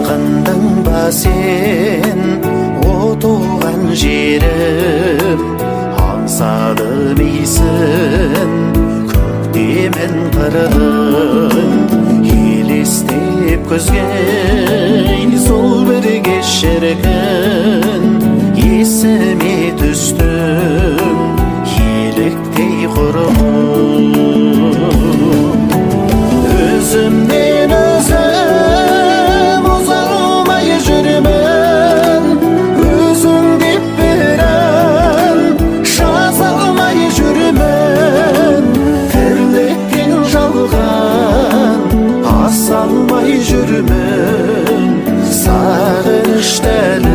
Сағындың ба сен о туған жерім, аңсадым исін көктемен қырдың, елестеп күзге сол бір кеш шіркін, есіме түстің еліктей құрбым. Өзімнен өзім ұзалмай жүрмін, өзің деп бір ән жаза алмай жүрмін, тірліктен жалған аса алмай жүрмін, сағыныш дәл